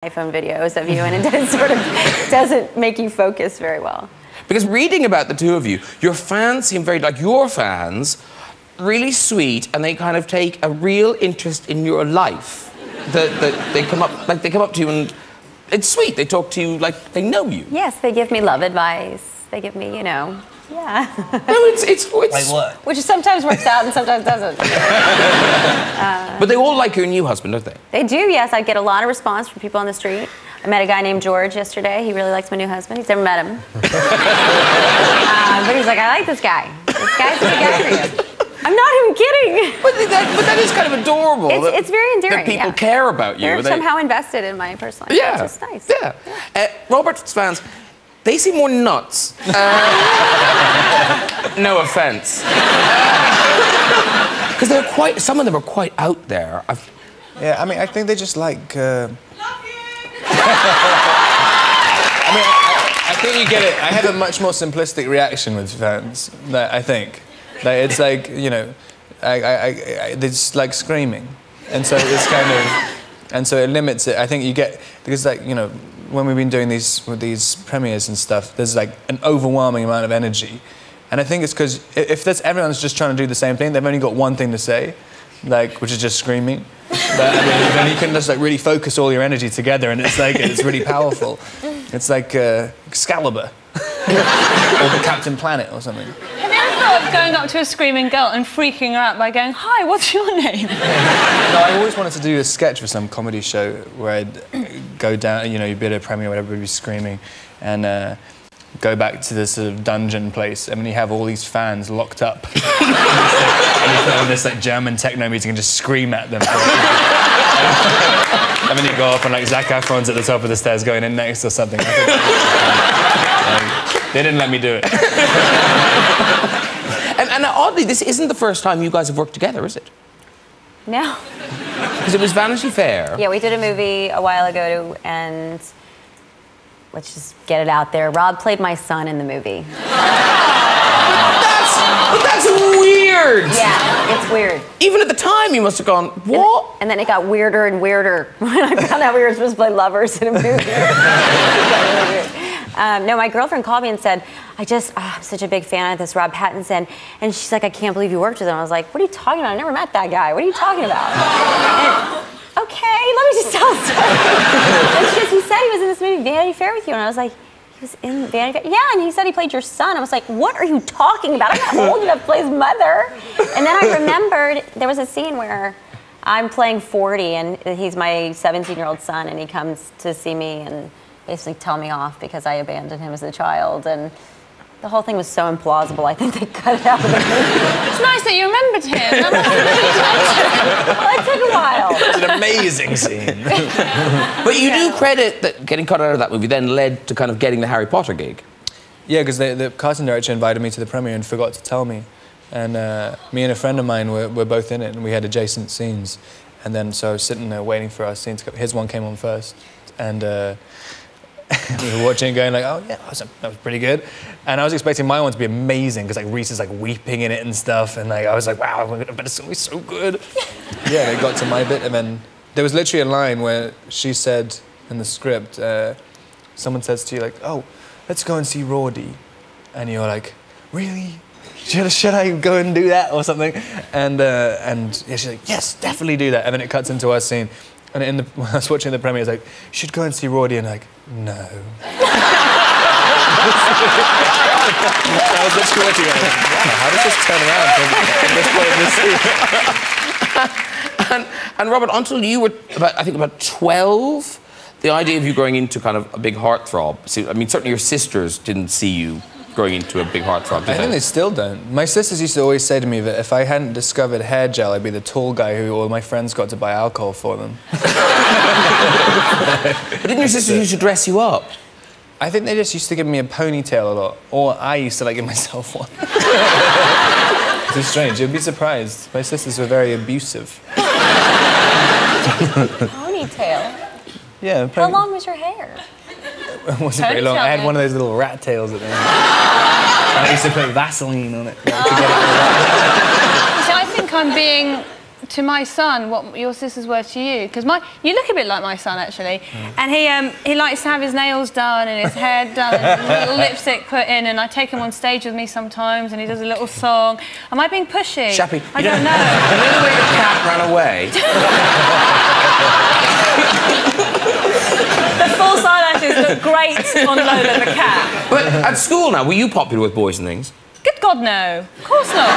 iPhone videos of you, and it doesn't make you focus very well. Because reading about the two of you, your fans seem very like your fans, really sweet, and they kind of take a real interest in your life. That they come up to you and it's sweet. They talk to you like they know you. Yes, they give me love advice. They give me, yeah. No, it's like what? Which sometimes works out and sometimes doesn't. But they all like your new husband, don't they? They do, yes. I get a lot of response from people on the street. I met a guy named George yesterday. He really likes my new husband. He's never met him. But he's like, I like this guy. This guy's a good guy for you. I'm not even kidding. But that is kind of adorable. It's very endearing. That people care about you. They're somehow invested in my personal life. Yeah. Which is nice. Yeah. Robert's fans, they seem more nuts. No offense. Because some of them are quite out there. Yeah, I mean, I think they just like... I mean, I think you get it. I have a much more simplistic reaction with fans, I think. It's like, it's like screaming. And so it's kind of... And so it limits it. I think you get... Because, when we've been doing these premieres and stuff, there's, like, an overwhelming amount of energy. And I think it's because if everyone's just trying to do the same thing, they've only got one thing to say, which is just screaming. But, then you can just, really focus all your energy together, and it's really powerful. It's like Excalibur. Or the Captain Planet or something. Have you ever thought of going up to a screaming girl and freaking her out by going, "Hi, what's your name?" No, I always wanted to do a sketch for some comedy show where I'd go down, you'd be at a premiere where everybody was screaming, and go back to this sort of dungeon place, and then you have all these fans locked up. And you put on this German techno music and just scream at them. And then you go up and Zac Efron's at the top of the stairs going in next or something. They didn't let me do it. And oddly, this isn't the first time you guys have worked together, is it? No. Because it was Vanity Fair. Yeah, we did a movie a while ago, and let's just get it out there. Rob played my son in the movie. But that's weird! Yeah, it's weird. Even at the time, you must have gone, what? And then it got weirder and weirder when I found out we were supposed to play lovers in a movie. No, my girlfriend called me and said, I'm such a big fan of this Rob Pattinson. And she's like, I can't believe you worked with him. I was like, what are you talking about? I never met that guy. What are you talking about? And, okay, let me just tell a story. And he said he was in this movie, Vanity Fair, with you. And I was like, he was in Vanity Fair? Yeah, and he said he played your son. I was like, what are you talking about? I'm not old enough to play his mother. And then I remembered there was a scene where I'm playing 40 and he's my 17-year-old son, and he comes to see me and basically tell me off because I abandoned him as a child. And the whole thing was so implausible, I think they cut it out of the movie. It's nice that you remembered him. Well, it took a while. It's an amazing scene. But you do credit that getting cut out of that movie then led to kind of getting the Harry Potter gig. Yeah, because the casting director invited me to the premiere and forgot to tell me. And me and a friend of mine were both in it, and we had adjacent scenes. And then so I was sitting there waiting for our scene to come. His one came on first. And we were watching it going oh yeah, that was pretty good. And I was expecting my one to be amazing because Reese is weeping in it and stuff, and I was like, wow, I bet it's gonna be so good. Yeah, they got to my bit, and then there was literally a line where she said in the script, someone says to you oh, let's go and see Roddy, and you're like, really? Should I go and do that or something? And yeah, she's like, yes, definitely do that. And then it cuts into our scene. And when I was watching the premiere, I was like, you should go and see Roddy, and no. I was literally watching it, wow, how does this turn around from this point in the scene? And Robert, until you were, about 12, the idea of you growing into kind of a big heartthrob, certainly your sisters didn't see you growing into a big heartthrob, did they? I think they still don't. My sisters used to always say to me that if I hadn't discovered hair gel, I'd be the tall guy who all my friends got to buy alcohol for them. But didn't your sisters used to dress you up? I think they just used to give me a ponytail a lot, or I used to give myself one. It's strange, you'd be surprised. My sisters were very abusive. Ponytail? Yeah. How long was your hair? It wasn't very long. I had one of those little rat tails at the end. I used to put Vaseline on it. See, I think I'm being to my son what your sisters were to you, because you look a bit like my son actually, and he likes to have his nails done and his hair done and a little lipstick put in, and I take him on stage with me sometimes, and he does a little song. Am I being pushy? Shappy, I don't know. You know the way the cat ran away? The false eyelashes look great on Lola the cat. But at school now, were you popular with boys and things? Good God, no. Of course not.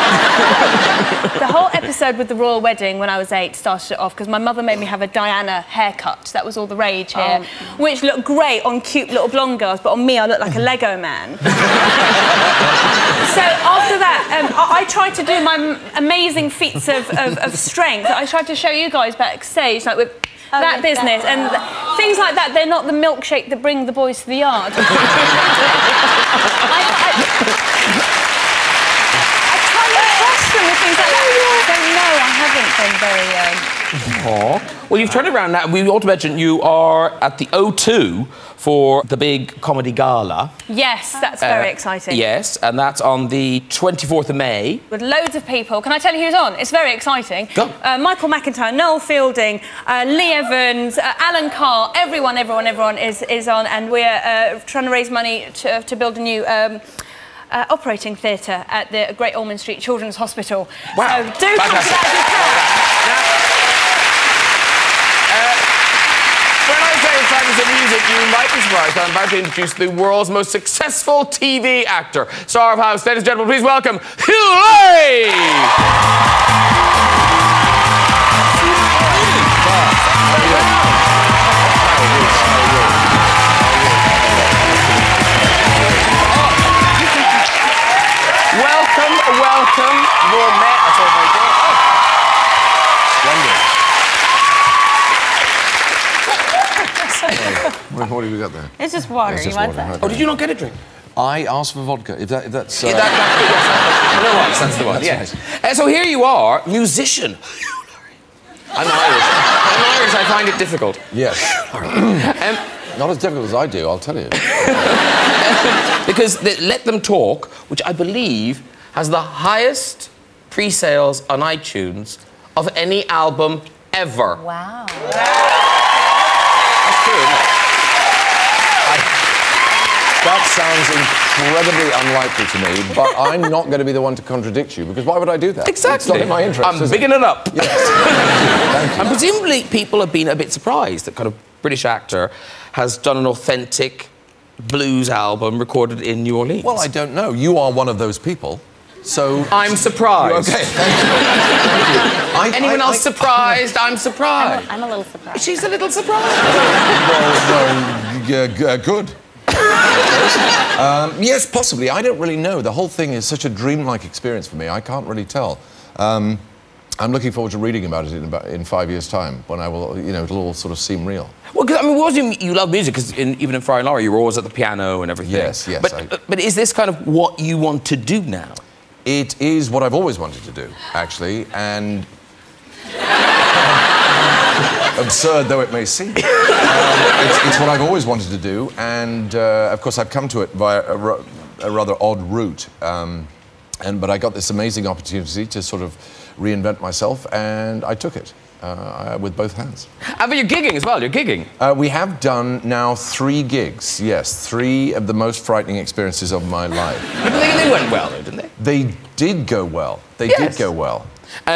The whole episode with the royal wedding when I was 8 started it off because my mother made me have a Diana haircut. That was all the rage here, which looked great on cute little blonde girls, but on me I looked like a Lego man. So after that, I tried to do my amazing feats of strength. I tried to show you guys backstage, like with that business and things like that. They're not the milkshake that bring the boys to the yard. Things like that. I don't know, I haven't been very... Well, you've turned around now. We ought to mention you are at the O2 for the big comedy gala. Yes, that's very exciting. Yes, and that's on the 24th of May. With loads of people. Can I tell you who's on? It's very exciting. Go. Michael McIntyre, Noel Fielding, Lee Evans, Alan Carr, everyone is on, and we're trying to raise money to build a new... operating theatre at the Great Ormond Street Children's Hospital. Wow. So do come to that if you can. When I say it's time for music, you might be surprised. I'm about to introduce the world's most successful TV actor. Star of House, ladies and gentlemen, please welcome Hugh Laurie! Welcome, your man. I saw my God. What have you got there? It's just water. It's just You want water. that? Okay. Oh, did you not get a drink? I asked for vodka. If that's... Yes, that's the one. Yes. So here you are, musician. I'm Irish. I find it difficult. Yes. Not as difficult as I do, I'll tell you. Because Let Them Talk, which I believe has the highest pre-sales on iTunes of any album ever. Wow. That's true, isn't it? That sounds incredibly unlikely to me, but I'm not going to be the one to contradict you, because why would I do that? Exactly. It's not in my interest. I'm bigging it up. Yes. Thank you. And presumably people have been a bit surprised that kind of British actor has done an authentic blues album recorded in New Orleans. Well, I don't know. You are one of those people, so... I'm surprised. Okay, thank you. Anyone else surprised? I'm surprised. I'm a little surprised. She's a little surprised. Well, good. Yes, possibly. I don't really know. The whole thing is such a dreamlike experience for me. I can't really tell. I'm looking forward to reading about it in 5 years' time, when I will, it'll all sort of seem real. Well, I mean, you love music, because even in Friar and Laurie, you were always at the piano and everything. Yes. But is this kind of what you want to do now? It is what I've always wanted to do, actually, and... absurd though it may seem. It's what I've always wanted to do, and of course I've come to it via a rather odd route. But I got this amazing opportunity to sort of reinvent myself, and I took it with both hands. But you're gigging as well, you're gigging. We have done now 3 gigs, yes, 3 of the most frightening experiences of my life. But they went well, though, didn't they? They did go well. They did go well.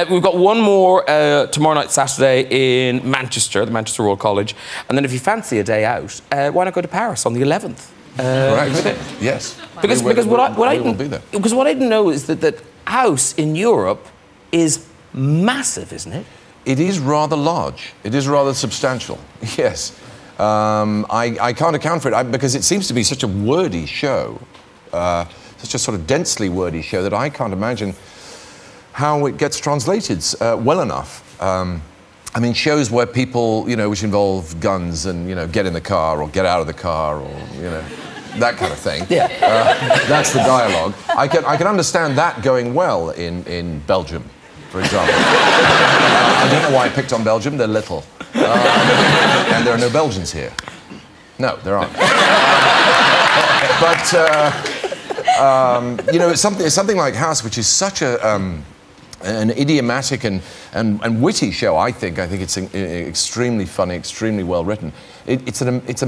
We've got one more tomorrow night, Saturday, in Manchester, the Manchester Royal College. And then if you fancy a day out, why not go to Paris on the 11th? Correct. Yes. Because what I didn't know is that House in Europe is massive, isn't it? It is rather large. It is rather substantial. Yes. I can't account for it because it seems to be such a wordy show, such a sort of densely wordy show that I can't imagine how it gets translated well enough. I mean, shows where people, which involve guns and, get in the car or get out of the car or, that kind of thing. Yeah. That's the dialogue. I can understand that going well in Belgium, for example. I don't know why I picked on Belgium. They're little. And there are no Belgians here. No, there aren't. But, it's something like House, which is such an idiomatic and and witty show. I think it's extremely funny, extremely well written. It's a